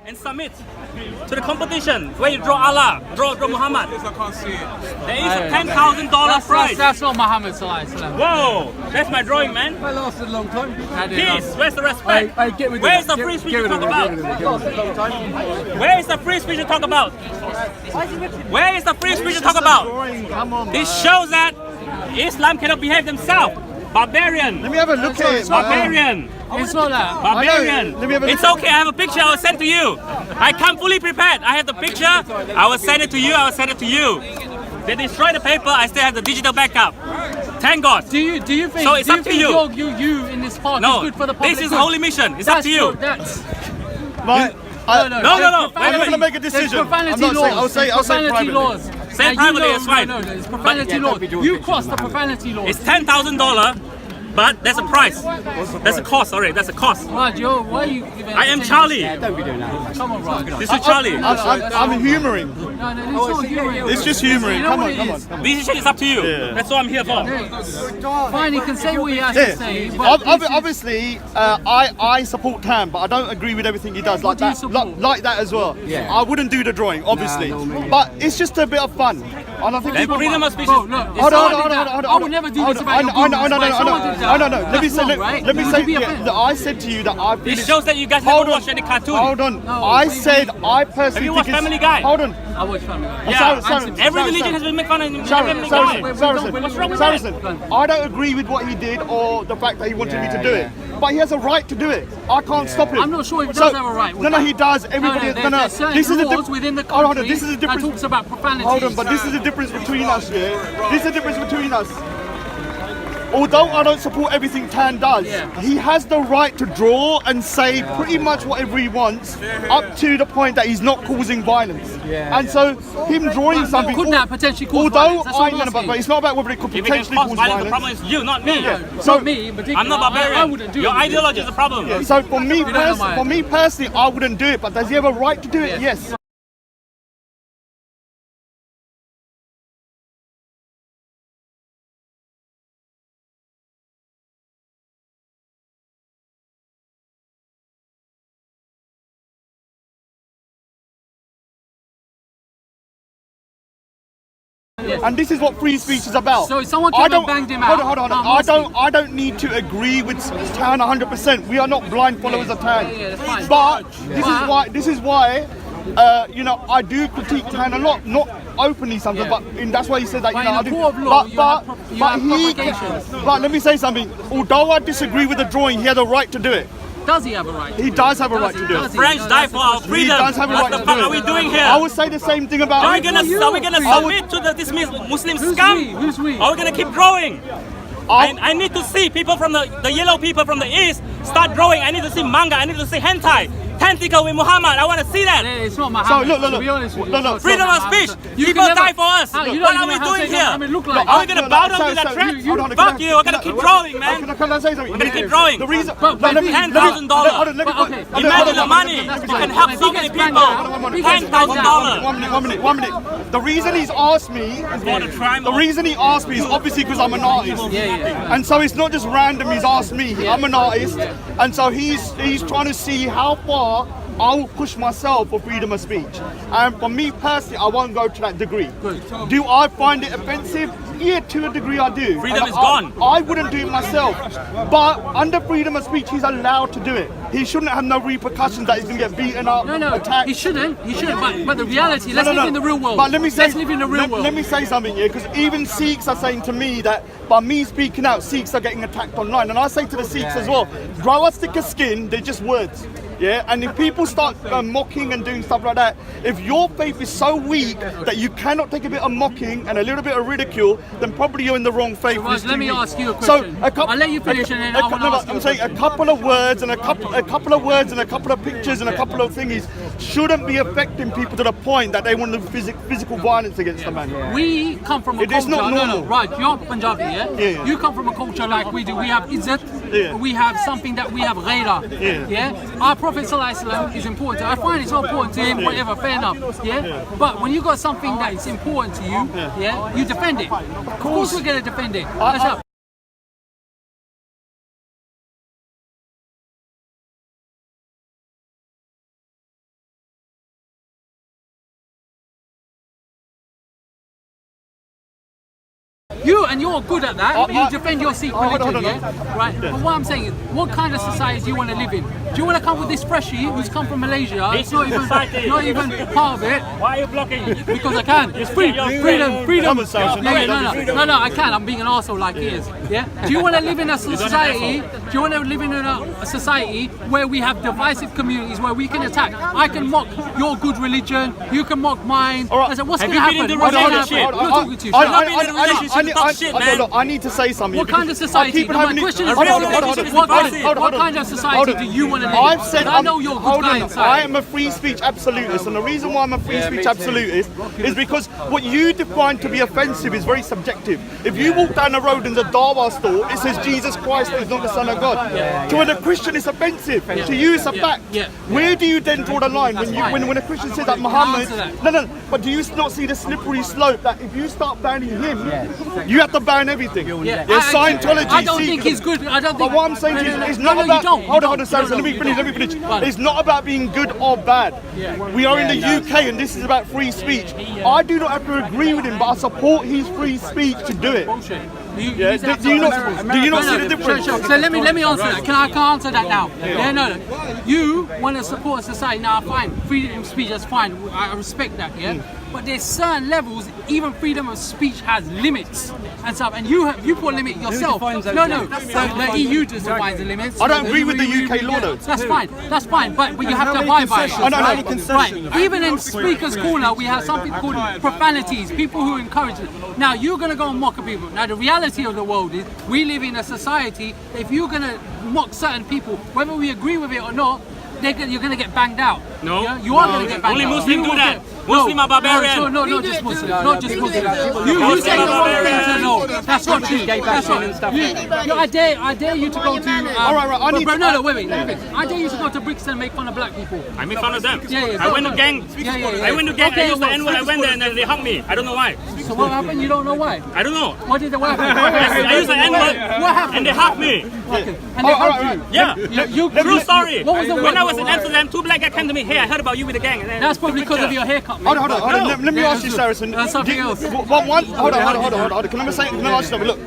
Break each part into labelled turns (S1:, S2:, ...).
S1: and submit to the competition where you draw Allah, draw Muhammad.
S2: I can't see it.
S1: There is a $10,000 prize.
S3: That's not Muhammad Sallallahu Alaihi Wasallam.
S1: Whoa, that's my drawing, man.
S4: That lasted a long time.
S1: Peace, where's the respect?
S4: Hey, get rid of
S1: Where's
S4: it.
S1: the free speech
S4: Get
S1: you
S4: rid
S1: talk
S4: of it,
S1: about?
S4: get rid of it, get rid of it. Long time.
S1: Where is the free speech you talk about? Where is the free speech you talk about?
S4: Come on,
S1: This shows that Islam cannot behave themselves. Barbarian.
S4: Let me have a look at it.
S1: Barbarian.
S3: It's not that.
S1: Barbarian.
S4: Let me have a
S1: It's
S4: look.
S1: okay, I have a picture, I will send to you. I come fully prepared. I have the picture, I will send it to you, I will send it to you. They destroy the paper, I still have the digital backup. Thank God.
S3: Do you think?
S1: So it's
S3: do
S1: up to
S3: think
S1: you.
S3: You in this park
S1: No,
S3: is good for the public?
S1: this is
S3: good?
S1: holy mission. It's up to you.
S3: That's
S4: Right.
S1: No.
S3: There's
S4: I'm going to make a
S3: There's
S4: decision.
S3: profanity
S4: I'm not saying,
S3: laws.
S4: I'll say
S3: Profanity
S4: privately.
S3: laws.
S1: Say
S3: And
S1: privately,
S3: you know,
S1: it's fine.
S3: No, there's profanity
S4: But-
S3: laws.
S4: don't be doing
S3: You
S4: pictures,
S3: cross the
S4: man.
S3: profanity laws.
S1: It's $10,000, but there's a price. There's a cost, sorry, that's a cost.
S3: Raj, why are you giving?
S1: I am Charlie.
S4: Don't be doing that.
S3: Come on, Raj.
S1: This is Charlie.
S4: I'm humouring.
S3: No, it's not humouring.
S4: It's just humouring.
S3: You know
S4: Come
S3: what
S4: on,
S3: it
S4: come on.
S3: is?
S1: Decision is up to you.
S4: Yeah.
S1: That's what I'm here for.
S3: Fine, he can say what he has
S4: Yeah.
S3: to say. But
S4: Obviously, I support Tam, but I don't agree with everything he does like
S3: do you
S4: that.
S3: support?
S4: Like that as well.
S5: Yeah.
S4: I wouldn't do the drawing, obviously, but it's just a bit of fun. And I think
S1: Then freedom of speech
S3: Bro,
S1: is...
S3: look, if
S4: Hold on,
S3: someone
S4: hold
S3: did
S4: on,
S3: that,
S4: hold on.
S3: I would never do this about your
S4: I know,
S3: gurus, but if someone did that,
S4: no. Let me
S3: that's
S4: say,
S3: wrong, right?
S4: let me
S3: Would
S4: say,
S3: you be offended?
S4: that I said to you that I feel
S1: This
S4: it's-
S1: shows that you guys never
S4: Hold on.
S1: watched any cartoon.
S4: Hold on.
S3: No,
S4: I
S3: maybe-
S4: said I personally
S1: Have you
S4: think
S1: watched
S4: it's-
S1: Family Guy?
S4: Hold on.
S3: I watch Family Guy.
S1: Yeah,
S4: Saracen,
S1: every religion
S4: Saracen.
S1: has been made fun of.
S4: Saracen,
S1: Family Guy.
S4: Saracen,
S1: What's wrong with that?
S4: Saracen. I don't agree with what he did or the fact that he wanted me to do it. But he has a right to do it. I can't stop him.
S3: I'm not sure he does have a right with
S4: No,
S3: that.
S4: he does. Everybody,
S3: There's certain
S4: This is the
S3: laws within the
S4: Hold on,
S3: country
S4: this is the
S3: that
S4: difference.
S3: talks about profanity.
S4: Hold on, but this is the difference between us, yeah? This is the difference between us. Although I don't support everything Tan does,
S3: Yeah.
S4: he has the right to draw and say pretty much whatever he wants, up to the point that he's not causing violence. And so, him drawing something.
S3: Could that potentially cause
S4: although
S3: violence? That's what I'm
S4: but
S3: asking.
S4: it's not about whether it could
S1: If it can
S4: potentially
S1: cause
S4: cause
S1: violence, the
S4: violence.
S1: problem is you, not me.
S3: It's
S4: So-
S3: not me in particular.
S1: I'm not barbarian.
S3: I wouldn't do
S1: Your
S3: it.
S1: ideology is the problem.
S4: So for me,
S3: don't know my-
S4: for me personally, I wouldn't do it. But does he have a right to do it? Yes. And this is what free speech is about.
S3: So if someone came and banged him out,
S4: Hold on.
S3: no, I'm asking.
S4: I don't need to agree with Tan 100%. We are not blind followers of Tan.
S3: Yeah, that's fine.
S4: But this is why. You know, I do critique Tan a lot, not openly sometimes,
S3: Yeah.
S4: but that's why he said that.
S3: But
S4: You know,
S3: in
S4: I
S3: a
S4: do.
S3: court of law, you have
S4: he.
S3: propagations.
S4: But let me say something. Although I disagree with the drawing, he had a right to do it.
S3: Does he have a right?
S4: He does have a right to do it.
S1: French die for our
S4: He
S1: freedom.
S4: does have a
S1: What
S4: right
S1: the
S4: to
S1: fuck
S4: do it.
S1: are we doing here?
S4: I would say the same thing about.
S1: Are we gonna
S4: I would-
S1: submit to this Muslim
S3: Who's
S1: scum?
S3: we? Who's we?
S1: Are we gonna keep drawing? I need to see people from the yellow people from the east start drawing. I need to see manga. I need to see hentai. Tentacle with Muhammad. I want to see that.
S3: Yeah, it's not Muhammad.
S4: look,
S3: To be honest with you,
S4: look,
S3: it's not
S1: Freedom of
S3: Muhammad.
S1: speech.
S3: You
S1: People
S3: can never-
S1: die for us.
S3: How- you
S1: What
S3: don't
S1: are
S3: even
S1: we
S3: know how
S1: doing
S3: to say
S1: here?
S3: Muhammad look like.
S1: Are we gonna bow down to that threat? Fuck you. We're gonna keep drawing, man.
S4: Can I say something?
S1: We're gonna keep drawing.
S4: The reason.
S3: But
S4: let me-
S1: $10,000.
S4: hold on, let me-
S3: But okay,
S4: hold on,
S1: Imagine
S4: hold
S1: the
S4: on,
S1: money.
S3: That's
S1: You
S3: fine.
S1: can help
S3: If
S1: so
S3: he
S1: many
S3: gets banged
S1: people.
S3: out, if he gets banged
S1: $10,000.
S4: One minute. The reason he's asked me,
S1: For the crime
S4: the
S1: of-
S4: reason he asked me is obviously because I'm an artist.
S3: Yeah.
S4: And so it's not just random. He's asked me. I'm an artist, and so he's trying to see how far I will push myself for freedom of speech. And for me personally, I won't go to that degree. Do I find it offensive? Yeah, to a degree I do.
S1: Freedom
S4: And
S1: is gone.
S4: I wouldn't do it myself. But under freedom of speech, he's allowed to do it. He shouldn't have no repercussions that he's going to get beaten up,
S3: No,
S4: attacked.
S3: he shouldn't. But the reality, let's live in the real world.
S4: But let me say,
S3: let's live in the real world.
S4: Let me say something here, because even Sikhs are saying to me that by me speaking out, Sikhs are getting attacked online. And I say to the Sikhs as well, grow a thicker skin, they're just words. Yeah, and if people start mocking and doing stuff like that, if your faith is so weak that you cannot take a bit of mocking and a little bit of ridicule, then probably you're in the wrong faith.
S3: Raj, let me ask you a
S4: So
S3: question.
S4: I'll
S3: let you finish and then I want to ask you
S4: I'm
S3: a
S4: saying a couple of words and a couple of words and a couple of pictures and a couple of thingies shouldn't be affecting people to the point that they want to do physical violence against a man.
S3: We come from a
S4: It is
S3: culture.
S4: not normal.
S3: Right, you're Punjabi, yeah?
S4: Yeah.
S3: You come from a culture like we do. We have izzat.
S4: Yeah.
S3: We have something that we have ghaira.
S4: Yeah.
S3: Our Prophet Sallallahu Alaihi Wasallam is important. I find it's not important to him, whatever, fair enough. Yeah? But when you got something that is important to you, you defend it. Of course we're going to defend it. That's up. You're good at that. You defend your Sikh religion, yeah? Right. But what I'm saying is, what kind of society do you want to live in? Do you want to come with this freshie who's come from Malaysia? It's not even part of it.
S1: Why are you blocking?
S3: Because I can. It's freedom. No, I can. I'm being an arsehole like he is. Yeah. Do you want to live in a society? Do you want to live in a society where we have divisive communities where we can attack? I can mock your good religion. You can mock mine.
S4: All right.
S3: I said, what's
S1: Have
S3: going to
S1: you been in
S3: happen?
S1: the relationship?
S3: I'm not talking to you.
S4: I need to say something.
S3: What kind of society? My question is, what kind of society do you want to live in?
S4: I've said,
S3: I know you're a good guy inside.
S4: I am a free speech absolutist, and the reason why I'm a free speech absolutist is because what you define to be offensive is very subjective. If you walk down the road in the Dawa store, it says Jesus Christ is not the Son of God. To a Christian, it's offensive. To you, it's a fact. Where do you then draw the line when a Christian says that Muhammad? No. But do you not see the slippery slope that if you start banning him, you have to ban everything? Scientology.
S3: I don't think he's good. I don't think.
S4: But what I'm saying is, it's not about. Hold on, Sarah. Let me finish. It's not about being good or bad. We are in the UK, and this is about free speech. I do not have to agree with him, but I support his free speech to do it. Do you not see the difference?
S3: Sure. So let me answer that. Can I answer that now? No. You want to support society now? Fine. Freedom of speech, that's fine. I respect that. But there's certain levels. Even freedom of speech has limits and stuff. And you put a limit yourself. No. The EU just defines the limits.
S4: I don't agree with the UK law though.
S3: That's fine. But you have to abide by it. Right. Even in Speaker's Corner, we have something called profanities. People who encourage it. Now you're gonna go and mock people. Now the reality of the world is we live in a society. If you're gonna mock certain people, whether we agree with it or not, you're going to get banged out.
S1: No.
S3: Yeah? You are going to get banged
S1: Only
S3: out.
S1: Muslims do that. Muslims are barbarian.
S3: No, not just Muslims. Not just Muslims. You say the wrong thing to know. That's not true. That's not. I dare you to go to. Wait. I dare you to go to Brixton and make fun of black people.
S1: I make fun of them.
S3: Yeah.
S1: I went to gang. I went to gang. I used the N-word. I went there and they hugged me. I don't know why.
S3: So what happened? You don't know why?
S1: I don't know.
S3: What happened?
S1: I used the N-word.
S3: What happened?
S1: And they hugged me.
S3: Okay. And they hugged you.
S1: Yeah. True story.
S3: What was the
S1: When I was in Amsterdam, two black guys came to me. Hey, I heard about you with the gang.
S3: That's probably because of your haircut.
S4: Hold on. Let me ask you, Saracen.
S3: That's something else.
S4: Hold on. Can I ask you something? Look.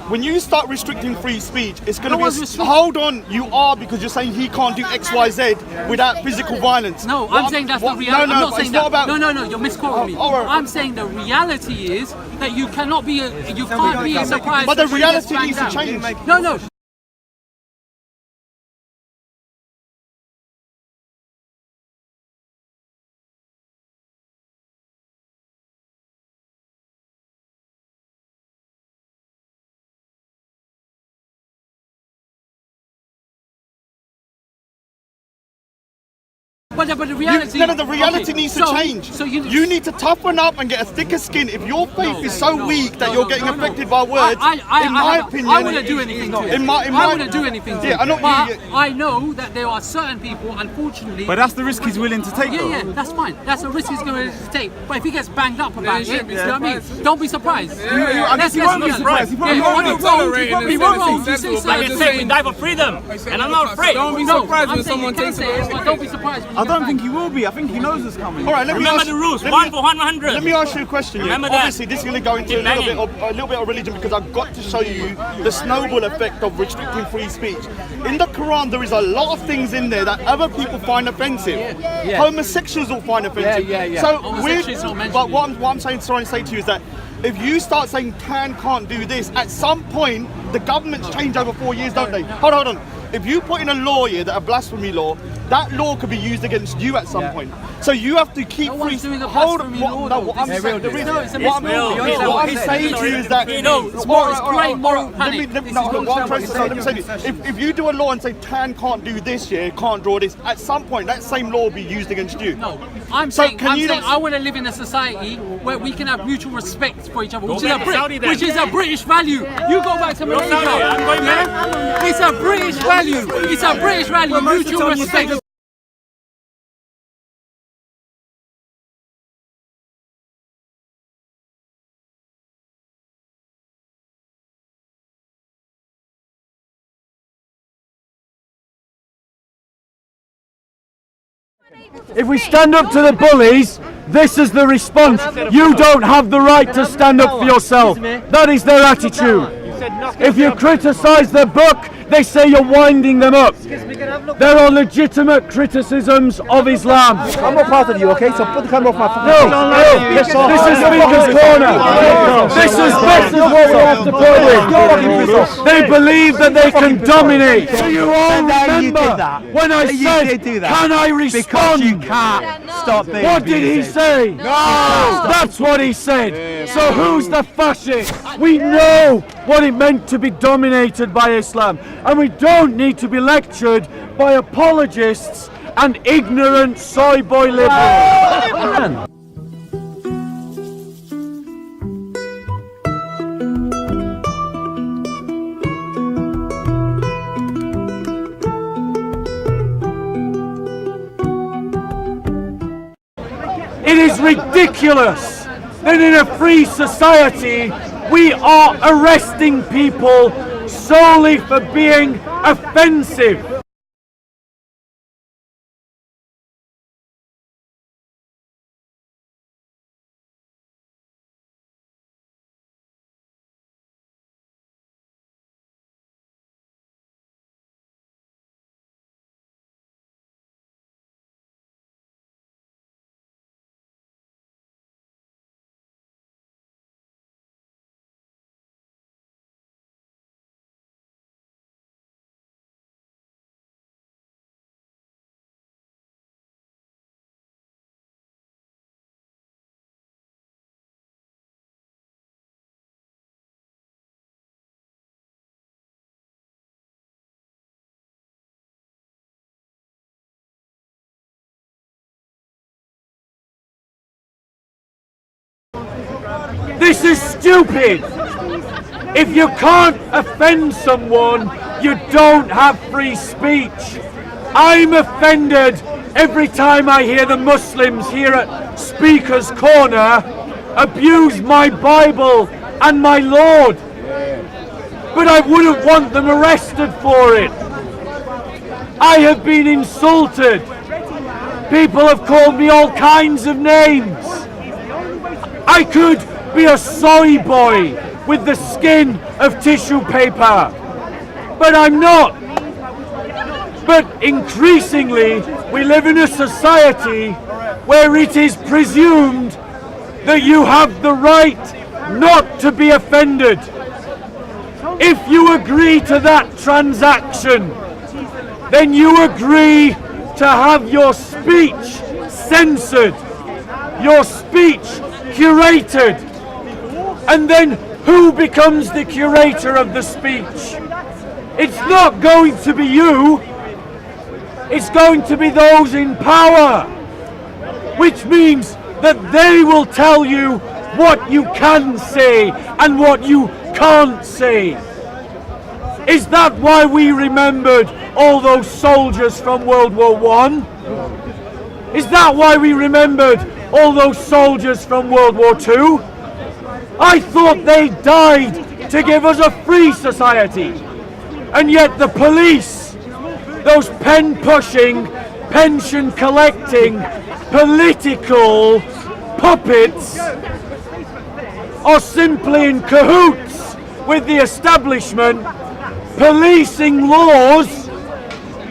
S4: When you start restricting free speech, it's going to be. Hold on, you are, because you're saying he can't do X, Y, Z without physical violence.
S3: No, I'm saying that's the reality. I'm not saying that. No, you're misquoting me.
S4: Right.
S3: I'm saying the reality is that you can't be surprised.
S4: But the reality needs to change.
S3: No. But the reality...
S4: The reality needs to change. So you need to toughen up and get a thicker skin. If your faith is so weak that you're getting affected by words, in my opinion...
S3: I wouldn't do anything to it. I wouldn't do anything to it. But I know that there are certain people, unfortunately...
S2: But that's the risk he's willing to take,
S3: Yeah, that's fine. That's a risk he's willing to take. But if he gets banged up about it, you know what I mean? Don't be surprised.
S2: I guess he won't be surprised. He
S3: won't.
S1: Like I said, we die for freedom. And I'm not afraid.
S5: Don't be surprised when someone takes
S3: it. But don't be surprised when you
S2: I don't think he will be. I think he knows it's coming.
S4: All right,
S1: remember the rules. 1 for 100.
S4: Let me ask you a question.
S1: Remember
S4: Obviously, this is going to go into a little bit of religion, because I've got to show you the snowball effect of restricting free speech. In the Quran, there is a lot of things in there that other people find offensive. Homosexuals will find offensive. So, but what I'm trying to say to you is that if you start saying can't do this, at some point the governments change over 4 years, don't they? Hold on. If you put in a law here, that a blasphemy law, that law could be used against you at some point. So you have to keep free. What I'm saying to you is that if you do a law and say can't do this, can't draw this, at some point that same law will be used against you.
S3: No, I'm saying I want to live in a society where we can have mutual respect for each other, which is a British value. You go back to Malaysia. It's a British value. It's a British value. Mutual respect.
S6: If we stand up to the bullies,
S5: this is the response. You don't have the right to stand up for yourself. That is their attitude. If you criticize their book, they say you're winding them up. There are legitimate criticisms of Islam.
S2: I'm not part of you, okay? So put the camera off my phone.
S5: No, this is Speaker's Corner. This is what we have to put with. They believe that they can dominate. Do you all remember when I said, can I respond?
S2: You can't stop being
S5: What did he say? No! That's what he said. So who's the fascist? We know what it meant to be dominated by Islam. And we don't need to be lectured by apologists and ignorant soy boy liberals. It is ridiculous that in a free society we are arresting people solely for being offensive. This is stupid. If you can't offend someone, you don't have free speech. I'm offended every time I hear the Muslims here at Speaker's Corner abuse my Bible and my Lord. But I wouldn't want them arrested for it. I have been insulted. People have called me all kinds of names. I could be a soy boy with the skin of tissue paper, but I'm not. But increasingly, we live in a society where it is presumed that you have the right not to be offended. If you agree to that transaction, then you agree to have your speech censored, your speech curated. And then who becomes the curator of the speech? It's not going to be you. It's going to be those in power, which means that they will tell you what you can say and what you can't say. Is that why we remembered all those soldiers from World War I? Is that why we remembered all those soldiers from World War II? I thought they died to give us a free society. And yet the police, those pen-pushing, pension-collecting, political puppets are simply in cahoots with the establishment, policing laws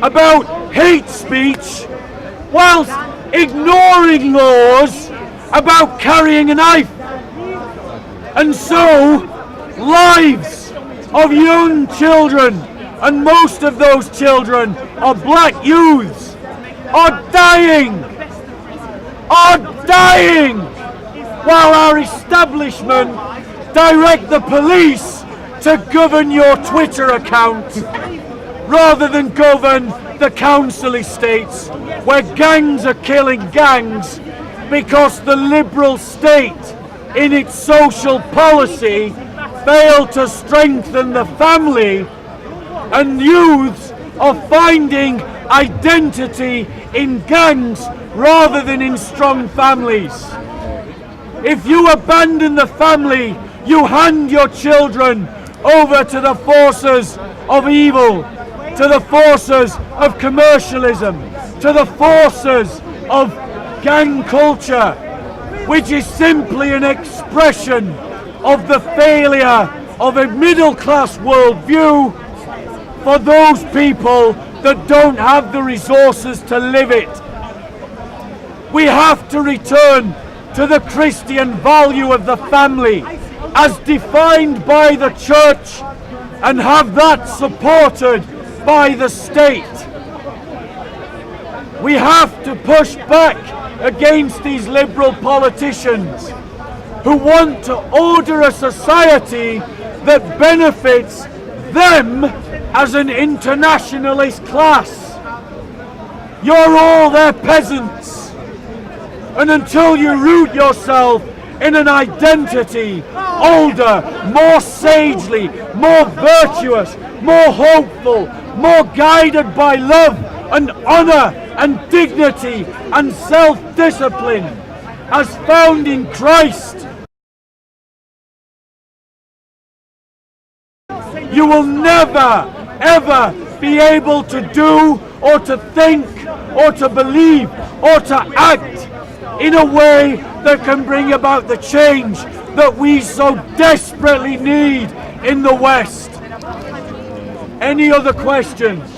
S5: about hate speech whilst ignoring laws about carrying a knife. And so, lives of young children, and most of those children are black youths, are dying, while our establishment direct the police to govern your Twitter account rather than govern the council estates where gangs are killing gangs because the liberal state in its social policy failed to strengthen the family, and youths are finding identity in gangs rather than in strong families. If you abandon the family, you hand your children over to the forces of evil, to the forces of commercialism, to the forces of gang culture. which is simply an expression of the failure of a middle-class worldview for those people that don't have the resources to live it. We have to return to the Christian value of the family as defined by the church and have that supported by the state. We have to push back against these liberal politicians who want to order a society that benefits them as an internationalist class. You're all their peasants. And until you root yourself in an identity older, more sagely, more virtuous, more hopeful, more guided by love and honor and dignity and self-discipline as found in Christ, you will never, ever be able to do or to think or to believe or to act in a way that can bring about the change that we so desperately need in the West. Any other questions?